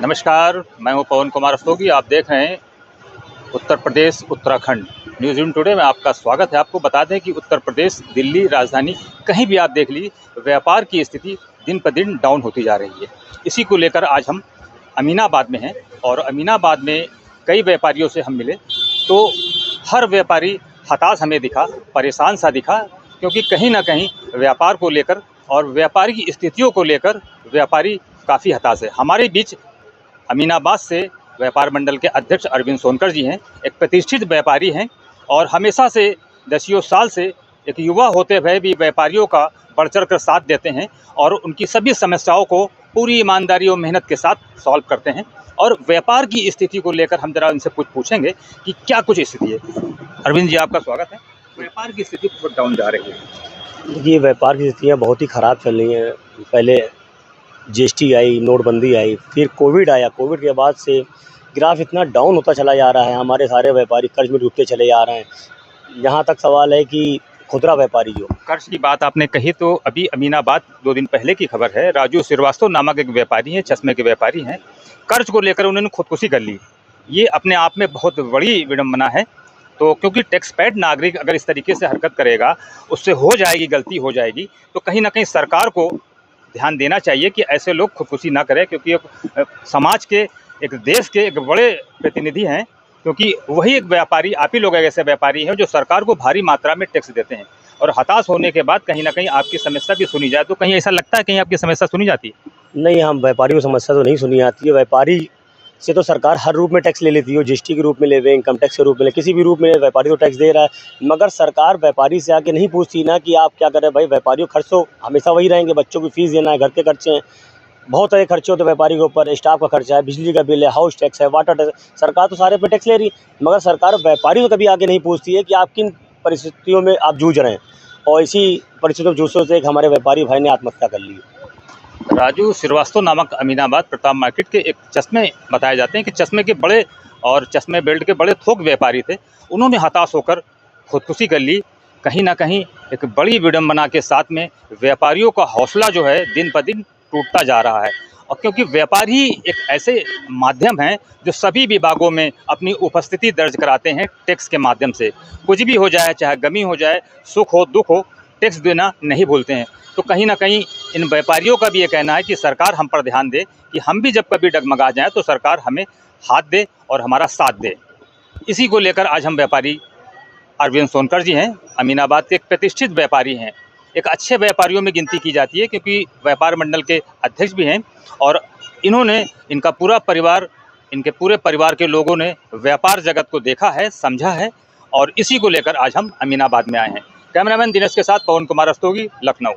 नमस्कार, मैं हूं पवन कुमार रस्तोगी। आप देख रहे हैं Uttar Pradesh Uttarakhand news room today में आपका स्वागत है। आपको बता दें कि उत्तर प्रदेश, दिल्ली, राजधानी कहीं भी आप देख लीजिए, व्यापार की स्थिति दिन पर दिन डाउन होती जा रही है। इसी को लेकर आज हम अमीनाबाद में हैं और अमीनाबाद में कई व्यापारियों से हम मिले तो हर व्यापारी हताश हमें दिखा, परेशान सा दिखा, क्योंकि कहीं ना कहीं व्यापार को लेकर और व्यापारी की स्थितियों को लेकर व्यापारी काफ़ी हताश है। हमारे बीच अमीनाबाद से व्यापार मंडल के अध्यक्ष अरविंद सोनकर जी हैं। एक प्रतिष्ठित व्यापारी हैं और हमेशा से दसियों साल से एक युवा होते हुए भी व्यापारियों का बढ़ चढ़ कर साथ देते हैं और उनकी सभी समस्याओं को पूरी ईमानदारी और मेहनत के साथ सॉल्व करते हैं। और व्यापार की स्थिति को लेकर हम जरा उनसे कुछ पूछेंगे कि क्या कुछ स्थिति है। अरविंद जी, आपका स्वागत है। व्यापार की स्थिति बहुत डाउन जा रही है। देखिए, व्यापार की स्थितियाँ बहुत ही ख़राब चल रही हैं। पहले जीएसटी आई, नोटबंदी आई, फिर कोविड आया। कोविड के बाद से ग्राफ इतना डाउन होता चला जा रहा है, हमारे सारे व्यापारी कर्ज में डूबते चले जा रहे हैं। यहाँ तक सवाल है कि खुदरा व्यापारी जो कर्ज की बात आपने कही तो अभी अमीनाबाद 2 दिन पहले की खबर है। राजू श्रीवास्तव नामक एक व्यापारी हैं, चश्मे के व्यापारी हैं। कर्ज को लेकर उन्होंने खुदकुशी कर ली। ये अपने आप में बहुत बड़ी विडंबना है। तो क्योंकि टैक्स पेड नागरिक अगर इस तरीके से हरकत करेगा, उससे हो जाएगी, गलती हो जाएगी, तो कहीं ना कहीं सरकार को ध्यान देना चाहिए कि ऐसे लोग खुदकुशी ना करें, क्योंकि एक समाज के, एक देश के एक बड़े प्रतिनिधि हैं। क्योंकि वही एक व्यापारी, आप ही लोग ऐसे व्यापारी हैं जो सरकार को भारी मात्रा में टैक्स देते हैं और हताश होने के बाद कहीं ना कहीं आपकी समस्या भी सुनी जाए। तो कहीं ऐसा लगता है कहीं आपकी समस्या सुनी जाती है? नहीं, हम व्यापारियों को समस्या तो नहीं सुनी आती है। व्यापारी से तो सरकार हर रूप में टैक्स ले लेती है, जीएसटी के रूप में ले, इनकम टैक्स के रूप में ले, किसी भी रूप में व्यापारी को टैक्स दे रहा है। मगर सरकार व्यापारी से आके नहीं पूछती ना कि आप क्या कर रहे हैं। भाई, व्यापारियों खर्च तो हमेशा वही रहेंगे, बच्चों की फीस देना है, घर के खर्चे हैं, बहुत सारे खर्चे होते हैं व्यापारी के ऊपर। स्टाफ का खर्चा है, बिजली का बिल है, हाउस टैक्स है, वाटर टैक्स, सरकार तो सारे पे टैक्स ले रही है। मगर सरकार व्यापारी को कभी आगे नहीं पूछती है कि आप किन परिस्थितियों में आप जूझ रहे हैं। और इसी परिस्थितियों में जूझते से एक हमारे व्यापारी भाई ने आत्महत्या कर ली। राजू श्रीवास्तव नामक अमीनाबाद प्रताप मार्केट के एक चश्मे बताए जाते हैं कि चश्मे के बड़े और चश्मे बेल्ट के बड़े थोक व्यापारी थे। उन्होंने हताश होकर खुदकुशी कर ली। कहीं ना कहीं एक बड़ी विडंबना के साथ में व्यापारियों का हौसला जो है दिन पर दिन टूटता जा रहा है। और क्योंकि व्यापारी एक ऐसे माध्यम हैं जो सभी विभागों में अपनी उपस्थिति दर्ज कराते हैं टैक्स के माध्यम से। कुछ भी हो जाए, चाहे गमी हो जाए, सुख हो, दुख हो, टैक्स देना नहीं भूलते हैं। तो कहीं ना कहीं इन व्यापारियों का भी ये कहना है कि सरकार हम पर ध्यान दे कि हम भी जब कभी डगमगा जाएं तो सरकार हमें हाथ दे और हमारा साथ दे। इसी को लेकर आज हम व्यापारी अरविंद सोनकर जी हैं, अमीनाबाद के एक प्रतिष्ठित व्यापारी हैं, एक अच्छे व्यापारियों में गिनती की जाती है क्योंकि व्यापार मंडल के अध्यक्ष भी हैं। और इन्होंने, इनका पूरा परिवार, इनके पूरे परिवार के लोगों ने व्यापार जगत को देखा है, समझा है और इसी को लेकर आज हम अमीनाबाद में आए हैं। कैमरामैन दिनेश के साथ पवन कुमार रस्तोगी, लखनऊ।